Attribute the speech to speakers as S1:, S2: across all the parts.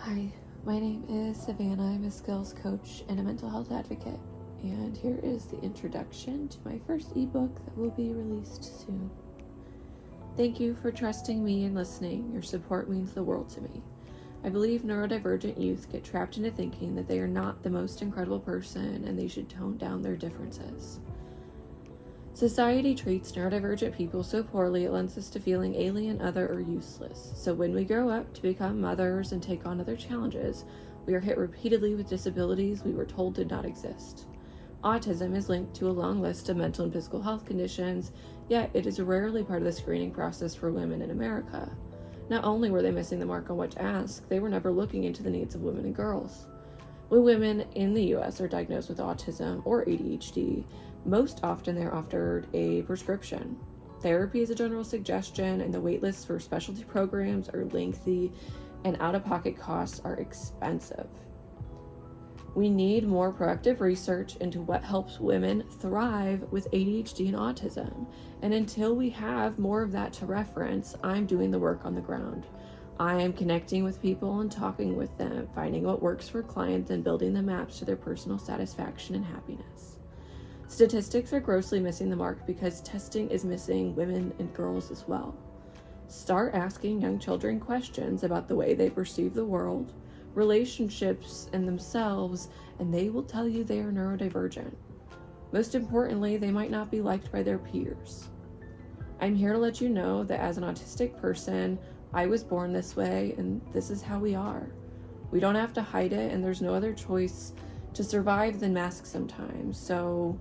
S1: Hi, my name is Savannah. I'm a skills coach and a mental health advocate. And here is the introduction to my first ebook that will be released soon. Thank you for trusting me and listening. Your support means the world to me. I believe neurodivergent youth get trapped into thinking that they are not the most incredible person and they should tone down their differences. Society treats neurodivergent people so poorly it lends us to feeling alien, other, or useless. So when we grow up to become mothers and take on other challenges, we are hit repeatedly with disabilities we were told did not exist. Autism is linked to a long list of mental and physical health conditions, yet it is rarely part of the screening process for women in America. Not only were they missing the mark on what to ask, they were never looking into the needs of women and girls. When women in the US are diagnosed with autism or ADHD, most often they're offered a prescription. Therapy is a general suggestion, and the wait lists for specialty programs are lengthy, and out-of-pocket costs are expensive. We need more proactive research into what helps women thrive with ADHD and autism. And until we have more of that to reference, I'm doing the work on the ground. I am connecting with people and talking with them, finding what works for clients and building the maps to their personal satisfaction and happiness. Statistics are grossly missing the mark because testing is missing women and girls as well. Start asking young children questions about the way they perceive the world, relationships, and themselves, and they will tell you they are neurodivergent. Most importantly, they might not be liked by their peers. I'm here to let you know that as an autistic person, I was born this way, and this is how we are. We don't have to hide it, and there's no other choice to survive than mask sometimes. So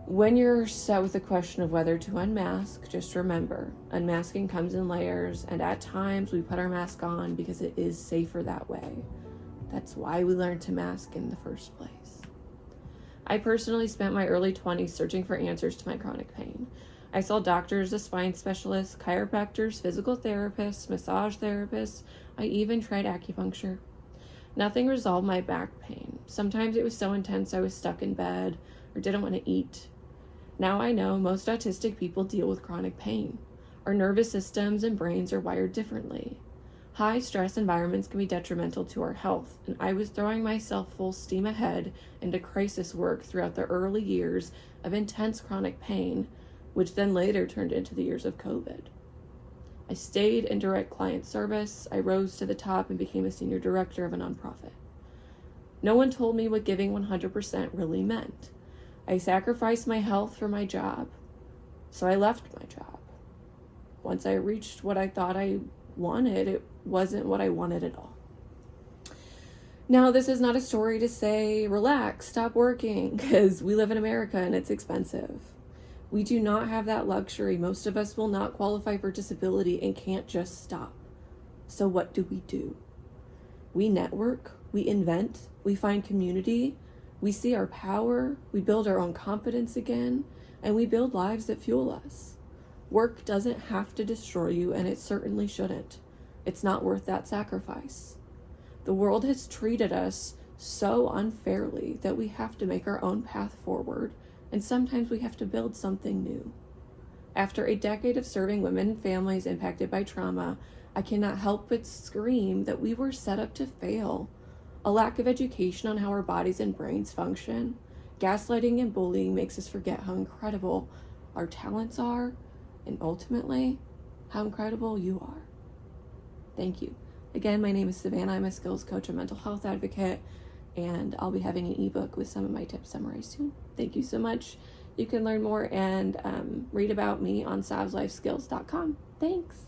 S1: when you're set with the question of whether to unmask, just remember, unmasking comes in layers, and at times we put our mask on because it is safer that way. That's why we learned to mask in the first place. I personally spent my early 20s searching for answers to my chronic pain. I saw doctors, a spine specialist, chiropractors, physical therapists, massage therapists. I even tried acupuncture. Nothing resolved my back pain. Sometimes it was so intense I was stuck in bed or didn't want to eat. Now I know most autistic people deal with chronic pain. Our nervous systems and brains are wired differently. High stress environments can be detrimental to our health, and I was throwing myself full steam ahead into crisis work throughout the early years of intense chronic pain, which then later turned into the years of COVID. I stayed in direct client service. I rose to the top and became a senior director of a nonprofit. No one told me what giving 100% really meant. I sacrificed my health for my job, so I left my job. Once I reached what I thought I wanted, it wasn't what I wanted at all. Now, this is not a story to say, relax, stop working, because we live in America and it's expensive. We do not have that luxury. Most of us will not qualify for disability and can't just stop. So what do? We network, we invent, we find community, we see our power, we build our own confidence again, and we build lives that fuel us. Work doesn't have to destroy you, and it certainly shouldn't. It's not worth that sacrifice. The world has treated us so unfairly that we have to make our own path forward, and sometimes we have to build something new. After a decade of serving women and families impacted by trauma, I cannot help but scream that we were set up to fail. A lack of education on how our bodies and brains function, gaslighting and bullying makes us forget how incredible our talents are, and ultimately, how incredible you are. Thank you. Again, my name is Savannah. I'm a skills coach and mental health advocate, and I'll be having an ebook with some of my tips summarized soon. Thank you so much. You can learn more and read about me on savslifeskills.com. Thanks.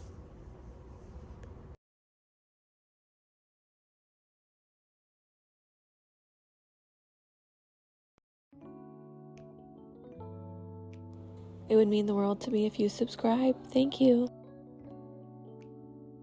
S1: It would mean the world to me if you subscribe. Thank you.